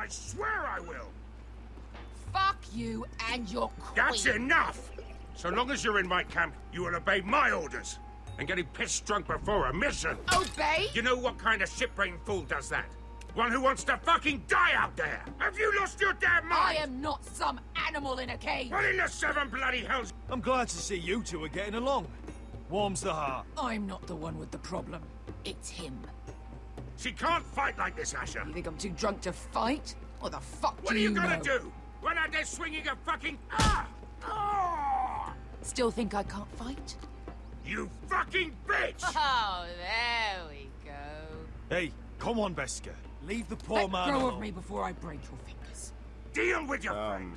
I swear I will! Fuck you and your queen. That's enough! So long as you're in my camp, you will obey my orders. And getting pissed drunk before a mission. Obey? You know what kind of shit-brained fool does that? One who wants to fucking die out there! Have you lost your damn mind? I am not some animal in a cage. What in the seven bloody hells? I'm glad to see you two are getting along. Warms the heart. I'm not the one with the problem. It's him. She can't fight like this, Asher. You think I'm too drunk to fight? What the fuck What do are you know? gonna do? Run out there swinging a fucking... Ah! Ah! Still think I can't fight? You fucking bitch! Oh, there we go. Hey, come on, Veska. Leave the poor Let man go alone. of me before I break your fingers. Deal with your friend.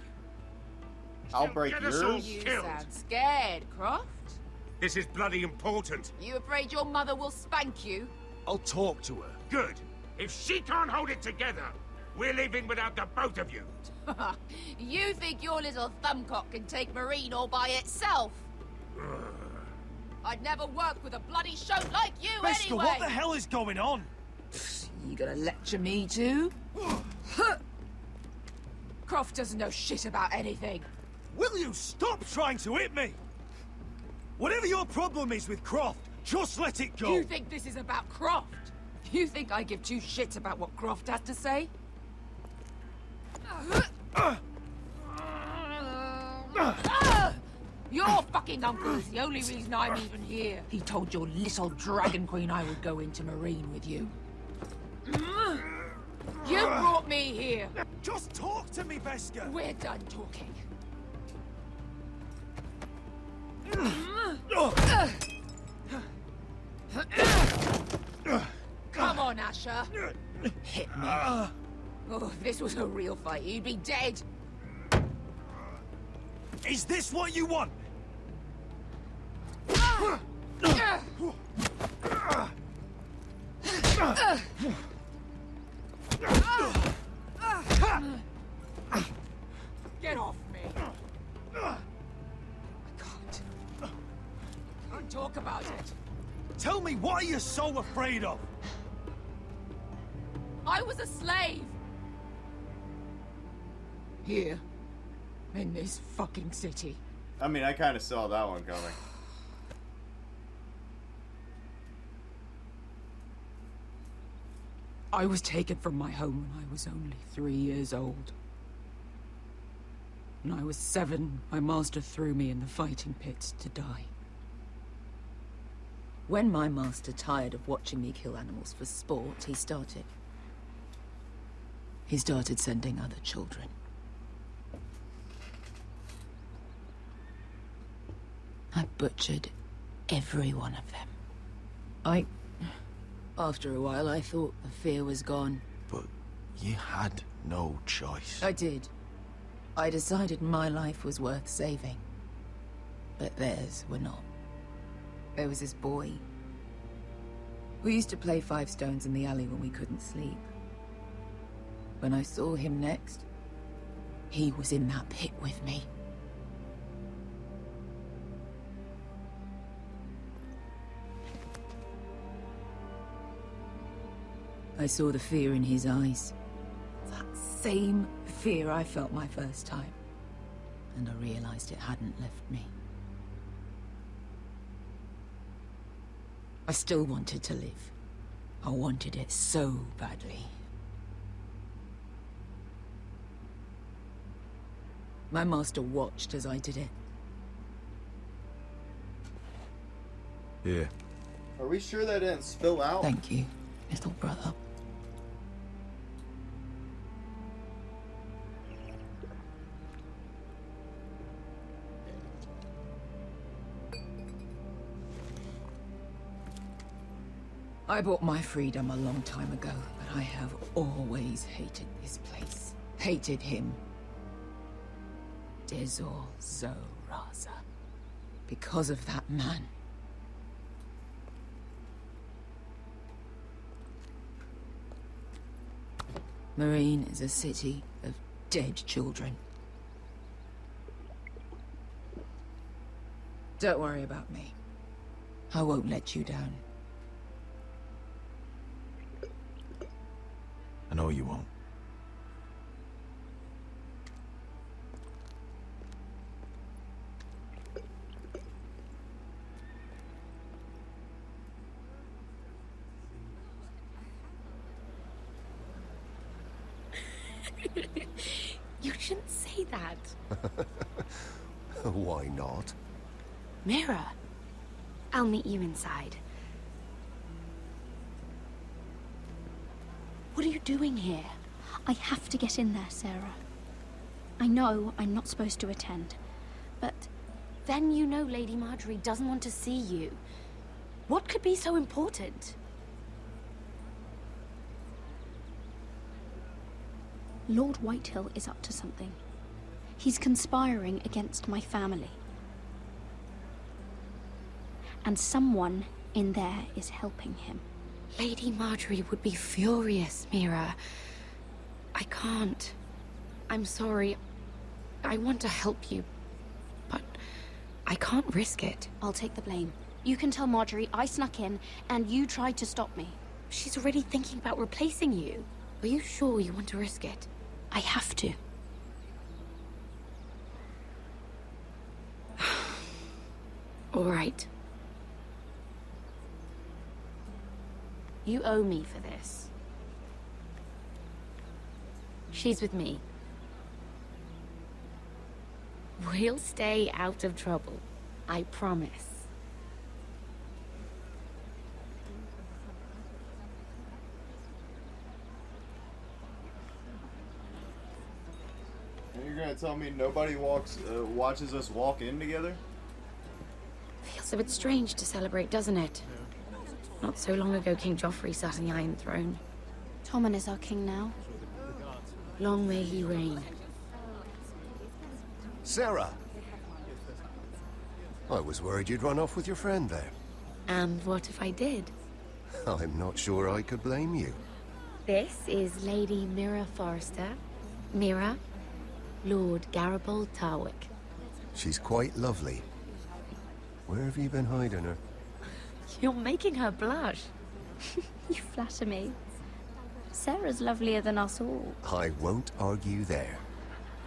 I'll break Get us all yours. You killed. sound scared, Croft. This is bloody important. You afraid your mother will spank you? I'll talk to her. Good. If she can't hold it together, we're leaving without the both of you. You think your little thumbcock can take Marine all by itself? I'd never work with a bloody shote like you Veska, anyway! what the hell is going on? You gonna lecture me too? Croft doesn't know shit about anything. Will you stop trying to hit me? Whatever your problem is with Croft, just let it go. You think this is about Croft? You think I give two shits about what Croft has to say? Your fucking uncle is the only reason I'm even here. He told your little dragon queen I would go into Marine with you. You brought me here. Just talk to me, Veska. We're done talking. Come on, Asher. Hit me. Oh, if this was a real fight, you'd be dead. Is this what you want? Get off me. I can't talk about it. Tell me, what are you so afraid of? I was a slave. Here. In this fucking city. I mean, I kind of saw that one coming. I was taken from my home when I was only 3 years old. When I was 7, my master threw me in the fighting pits to die. When my master tired of watching me kill animals for sport, he started sending other children. I butchered every one of them. After a while, I thought the fear was gone. But you had no choice. I did. I decided my life was worth saving. But theirs were not. There was this boy. We used to play 5 stones in the alley when we couldn't sleep. When I saw him next, he was in that pit with me. I saw the fear in his eyes. That same fear I felt my first time. And I realized it hadn't left me. I still wanted to live. I wanted it so badly. My master watched as I did it. Yeah. Are we sure that didn't spill out? Thank you, little brother. I bought my freedom a long time ago, but I have always hated this place. Hated him. Dezor Zoraza. Because of that man. Marine is a city of dead children. Don't worry about me. I won't let you down. I know you won't. You shouldn't say that. Why not? Mira, I'll meet you inside. What are you doing here? I have to get in there, Sarah. I know I'm not supposed to attend, but Then you know Lady Marjorie doesn't want to see you. What could be so important? Lord Whitehill is up to something. He's conspiring against my family. And someone in there is helping him. Lady Marjorie would be furious, Mira. I can't. I'm sorry. I want to help you, but I can't risk it. I'll take the blame. You can tell Marjorie I snuck in and you tried to stop me. She's already thinking about replacing you. Are you sure you want to risk it? I have to. All right. You owe me for this. She's with me. We'll stay out of trouble. I promise. And you're gonna tell me nobody watches us walk in together? Feels a bit strange to celebrate, doesn't it? Not so long ago, King Joffrey sat on the Iron Throne. Tommen is our king now. Long may he reign. Sarah! I was worried you'd run off with your friend there. And what if I did? I'm not sure I could blame you. This is Lady Mira Forrester. Mira, Lord Garibald Tarwick. She's quite lovely. Where have you been hiding her? You're making her blush. You flatter me. Sarah's lovelier than us all. I won't argue there.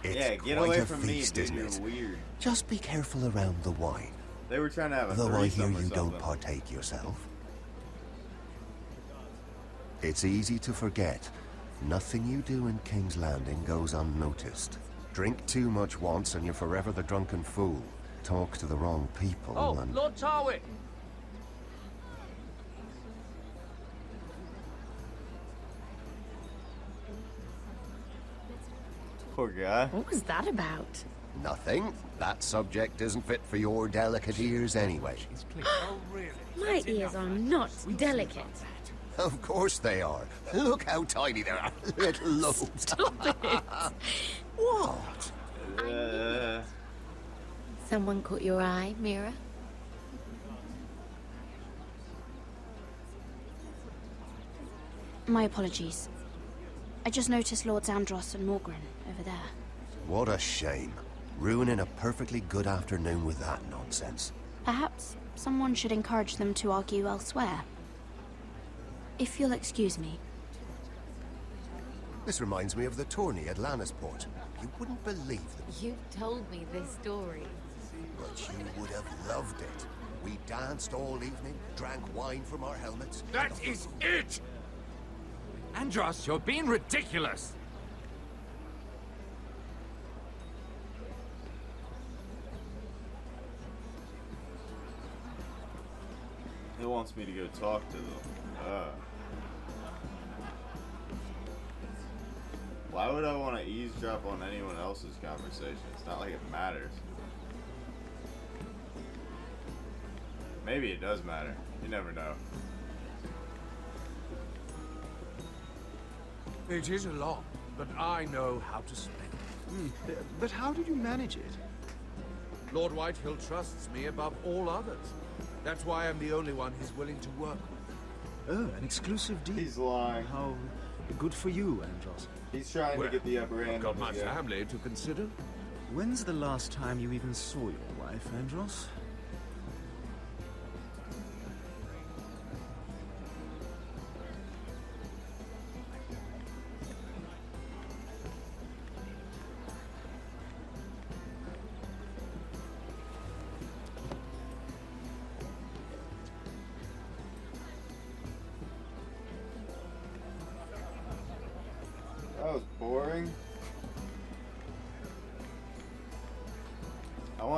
It's Yeah, get quite away a from me, feast, dude. isn't You're it? weird. Just be careful around the wine. They were trying to have a Though I hear threesome or you don't something. partake yourself. It's easy to forget. Nothing you do in King's Landing goes unnoticed. Drink too much once and you're forever the drunken fool. Talk to the wrong people and... Lord Tarwick! Poor guy. What was that about? Nothing. That subject isn't fit for your delicate ears anyway. My ears are not delicate. Of course they are. Look how tiny they are. Little lobes. Stop it! What? Someone caught your eye, Mira? My apologies. I just noticed Lords Andros and Morgren over there. What a shame. Ruining a perfectly good afternoon with that nonsense. Perhaps someone should encourage them to argue elsewhere. If you'll excuse me. This reminds me of the tourney at Lannisport. You wouldn't believe it, You told me this story. but you would have loved it. We danced all evening, drank wine from our helmets. That is it! Andros, you're being ridiculous! He wants me to go talk to them. Why would I want to eavesdrop on anyone else's conversation? It's not like it matters. Maybe it does matter. You never know. It is a lot, but I know how to spend it. But how did you manage it? Lord Whitehill trusts me above all others. That's why I'm the only one he's willing to work with. Oh, an exclusive deal. He's lying. How good for you, Andros. He's trying to get the upper hand. I've got my Yeah. family to consider. When's the last time you even saw your wife, Andros? That was boring.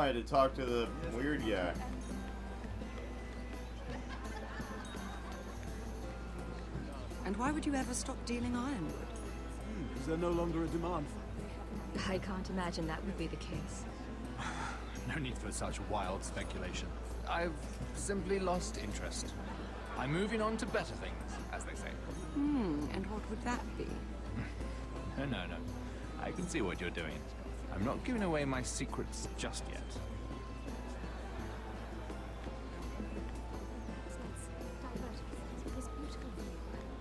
wanted to talk to the weird guy. And why would you ever stop dealing ironwood? Is there no longer a demand for it? I can't imagine that would be the case. No need for such wild speculation. I've simply lost interest. I'm moving on to better things, as they say. And what would that be? No. I can see what you're doing. I'm not giving away my secrets just yet.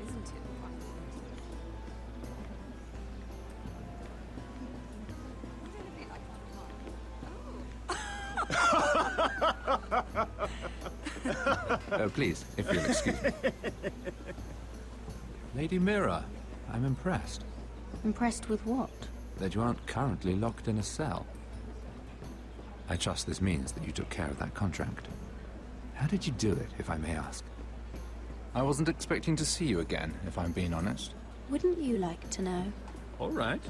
Isn't it Oh, please, if you'll excuse me. Lady Mira, I'm impressed Impressed with what? that you aren't currently locked in a cell. I trust this means that you took care of that contract. How did you do it, if I may ask? I wasn't expecting to see you again, if I'm being honest. Wouldn't you like to know? All right.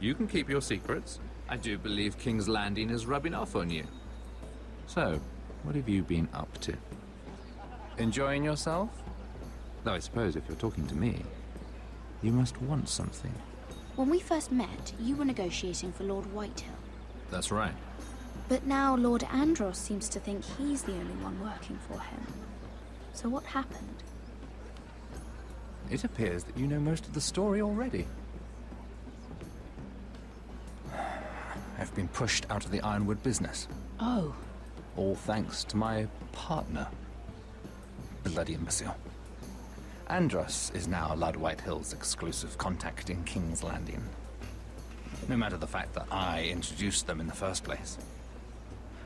You can keep your secrets. I do believe King's Landing is rubbing off on you. So, what have you been up to? Enjoying yourself? Though I suppose if you're talking to me, you must want something. When we first met, you were negotiating for Lord Whitehill. That's right. But now Lord Andros seems to think he's the only one working for him. So what happened? It appears that you know most of the story already. I've been pushed out of the ironwood business. Oh. All thanks to my partner. Bloody imbecile. Andros is now Lord Whitehill's exclusive contact in King's Landing. No matter the fact that I introduced them in the first place.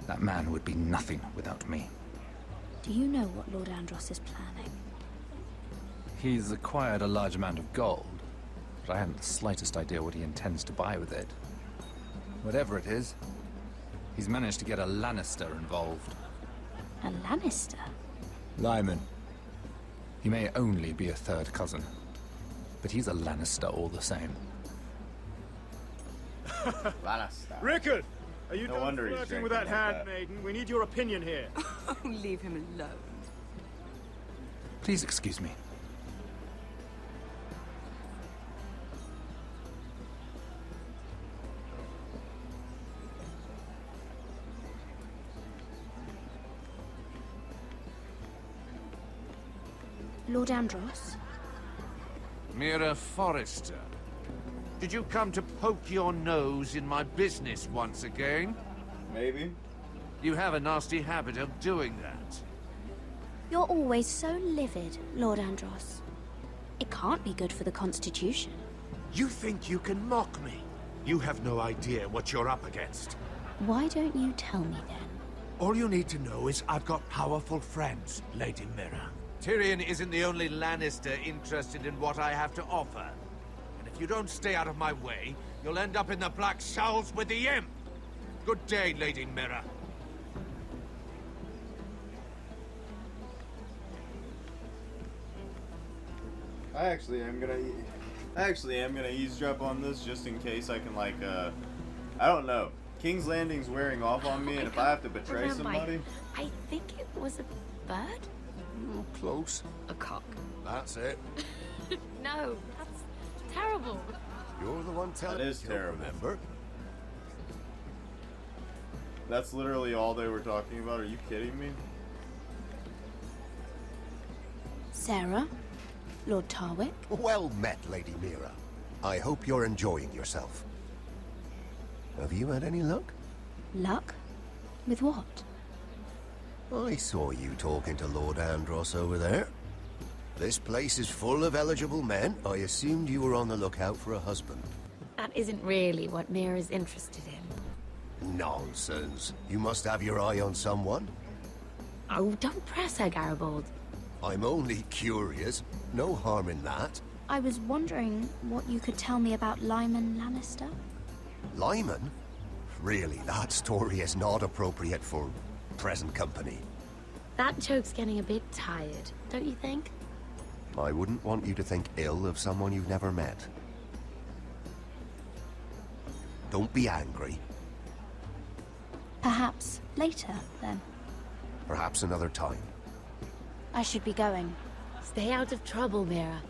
That man would be nothing without me. Do you know what Lord Andros is planning? He's acquired a large amount of gold, but I haven't the slightest idea what he intends to buy with it. Whatever it is, he's managed to get a Lannister involved. A Lannister? Lyman. He may only be a third cousin, but he's a Lannister all the same. Lannister. Rickard! Are you No done wonder he's flirting with drinking that like that. handmaiden? We need your opinion here. Oh, leave him alone. Please excuse me. Lord Andros? Mira Forrester. Did you come to poke your nose in my business once again? Maybe. You have a nasty habit of doing that. You're always so livid, Lord Andros. It can't be good for the Constitution. You think you can mock me? You have no idea what you're up against. Why don't you tell me then? All you need to know is I've got powerful friends, Lady Mira. Tyrion isn't the only Lannister interested in what I have to offer. And if you don't stay out of my way, you'll end up in the Black Showls with the Imp. Good day, Lady Mira. I actually am gonna eavesdrop on this just in case I can I don't know. King's Landing's wearing off on me, and if I have to betray somebody, I think it was a bird? Close. A cock. That's it. No, that's terrible. You're the one telling that is me, you don't terrible. remember? That's literally all they were talking about. Are you kidding me? Sarah? Lord Tarwick? Well met, Lady Mira. I hope you're enjoying yourself. Have you had any luck? Luck? With what? I saw you talking to Lord Andros over there. This place is full of eligible men. I assumed you were on the lookout for a husband. That isn't really what Mira's interested in. Nonsense. You must have your eye on someone. Oh, don't press her, Garibaldi. I'm only curious. No harm in that. I was wondering what you could tell me about Lyman Lannister? Lyman? Really, that story is not appropriate for present company. That joke's getting a bit tired, don't you think? I wouldn't want you to think ill of someone you've never met. Don't be angry. Perhaps later, then. Perhaps another time. I should be going. Stay out of trouble, Mira.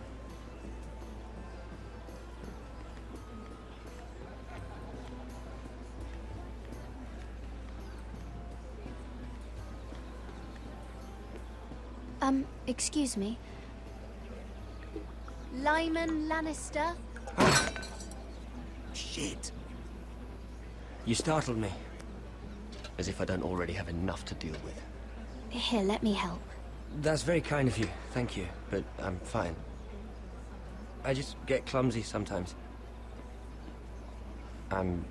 Excuse me. Lyman Lannister? Shit. You startled me. As if I don't already have enough to deal with. Here, let me help. That's very kind of you, thank you, but I'm fine. I just get clumsy sometimes. I'm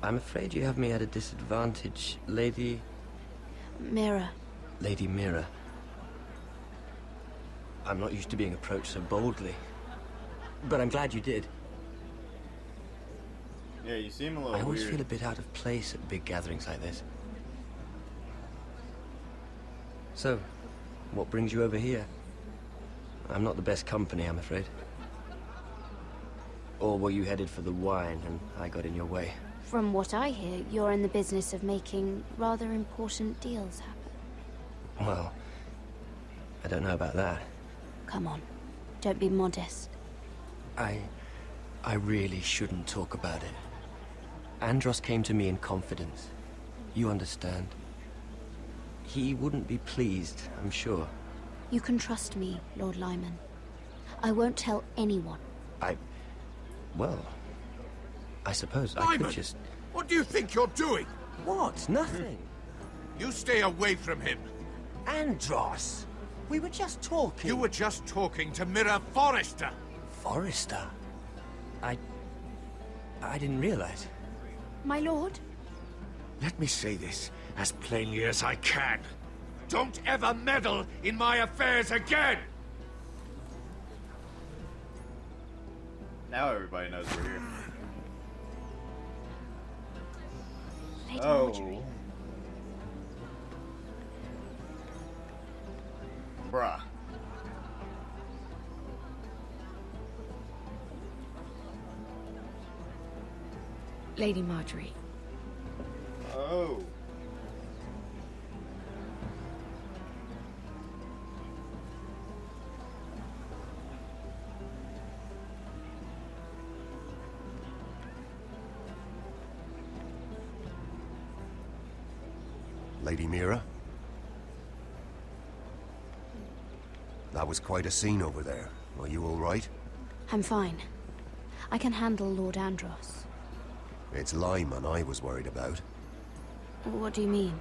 afraid you have me at a disadvantage, Lady... Mira. Lady Mira. I'm not used to being approached so boldly. But I'm glad you did. Yeah, you seem a little I always weird. feel a bit out of place at big gatherings like this. So, what brings you over here? I'm not the best company, I'm afraid. Or were you headed for the wine and I got in your way? From what I hear, you're in the business of making rather important deals happen. Well, I don't know about that. Come on, don't be modest. I really shouldn't talk about it. Andros came to me in confidence. You understand. He wouldn't be pleased, I'm sure. You can trust me, Lord Lyman. I won't tell anyone. Well, I suppose I Lyman, could just... what do you think you're doing? What? Nothing. You stay away from him. Andros! We were just talking. You were just talking to Mira Forrester. Forrester? I didn't realize. My lord? Let me say this as plainly as I can. Don't ever meddle in my affairs again! Now everybody knows we're here. Lady Oh. Marjorie. Bruh. Lady Marjorie. Oh. Lady Mira? That was quite a scene over there. Are you all right? I'm fine. I can handle Lord Andros. It's Lyman I was worried about. What do you mean?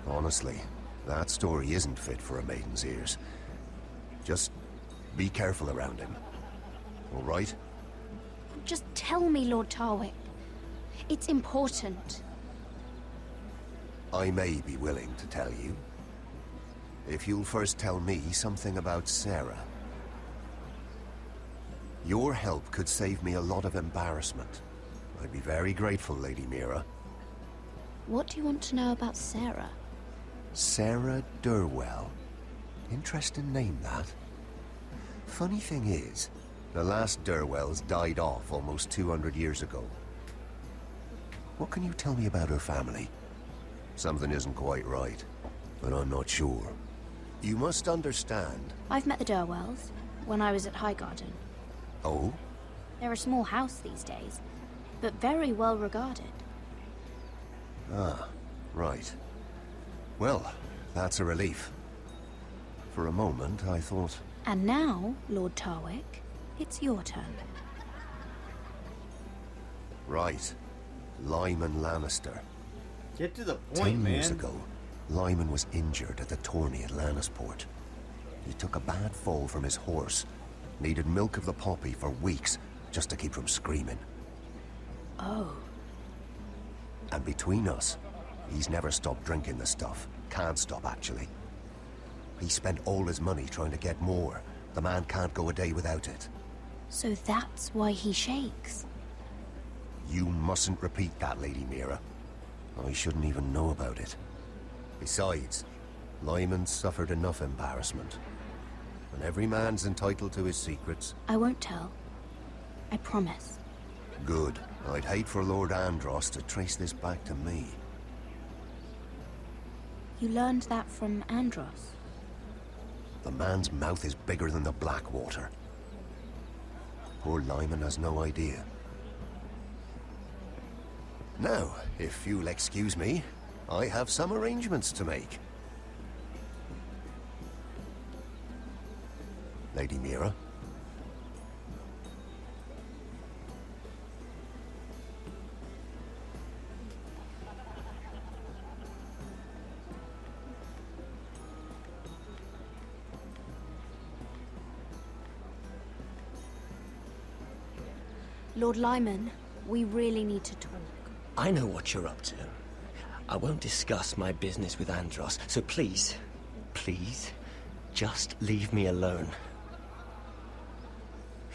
Honestly, that story isn't fit for a maiden's ears. Just be careful around him. All right? Just tell me, Lord Tarwick. It's important. I may be willing to tell you. If you'll first tell me something about Sarah. Your help could save me a lot of embarrassment. I'd be very grateful, Lady Mira. What do you want to know about Sarah? Sarah Durwell. Interesting name, that. Funny thing is, the last Durwells died off almost 200 years ago. What can you tell me about her family? Something isn't quite right, but I'm not sure. You must understand. I've met the Durwells when I was at Highgarden. Oh? They're a small house these days, but very well regarded. Ah, right. Well, that's a relief. For a moment, I thought... And now, Lord Tarwick, it's your turn. Right. Lyman Lannister. Get to the point, 10 man. years ago, Lyman was injured at the tourney at Lannisport. He took a bad fall from his horse. Needed milk of the poppy for weeks, just to keep from screaming. Oh. And between us, he's never stopped drinking the stuff. Can't stop, actually. He spent all his money trying to get more. The man can't go a day without it. So that's why he shakes. You mustn't repeat that, Lady Mira. I shouldn't even know about it. Besides, Lyman suffered enough embarrassment. And every man's entitled to his secrets. I won't tell. I promise. Good. I'd hate for Lord Andros to trace this back to me. You learned that from Andros. The man's mouth is bigger than the Blackwater. Poor Lyman has no idea. Now, if you'll excuse me, I have some arrangements to make. Lady Mira? Lord Lyman, we really need to talk. I know what you're up to. I won't discuss my business with Andros, so please, please, just leave me alone.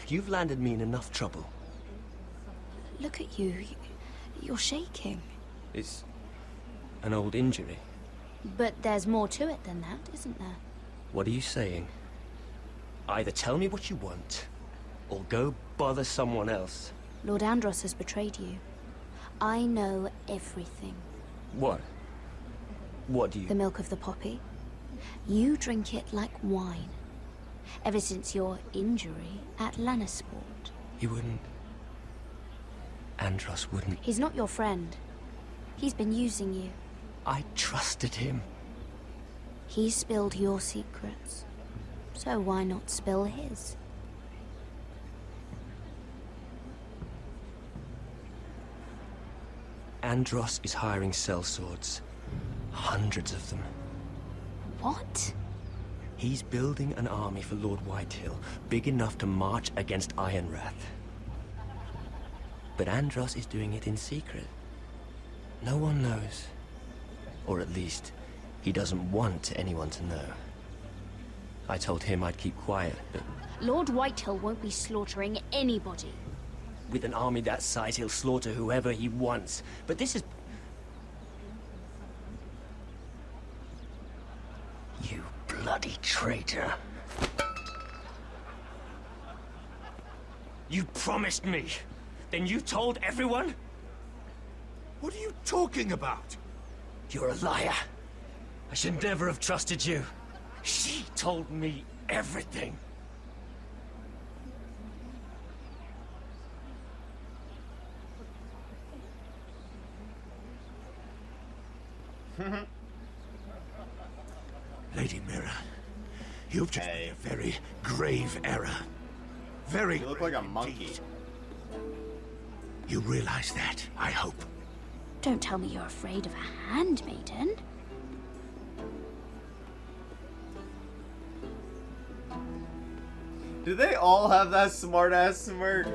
You've landed me in enough trouble. Look at you. You're shaking. It's an old injury. But there's more to it than that, isn't there? What are you saying? Either tell me what you want, or go bother someone else. Lord Andros has betrayed you. I know everything. What? What do you... The milk of the poppy. You drink it like wine. Ever since your injury at Lannisport. He wouldn't... Andros wouldn't... He's not your friend. He's been using you. I trusted him. He spilled your secrets. So why not spill his? Andros is hiring sellswords. Hundreds of them. What? He's building an army for Lord Whitehill, big enough to march against Ironrath. But Andros is doing it in secret. No one knows. Or at least, he doesn't want anyone to know. I told him I'd keep quiet, but... Lord Whitehill won't be slaughtering anybody. With an army that size, he'll slaughter whoever he wants. But this is... You bloody traitor. You promised me. Then you told everyone? What are you talking about? You're a liar. I should never have trusted you. She told me everything. Lady Mira, you've just made a very grave error. Very You look like a monkey. indeed. You realize that, I hope. Don't tell me you're afraid of a handmaiden. Do they all have that smart-ass smirk?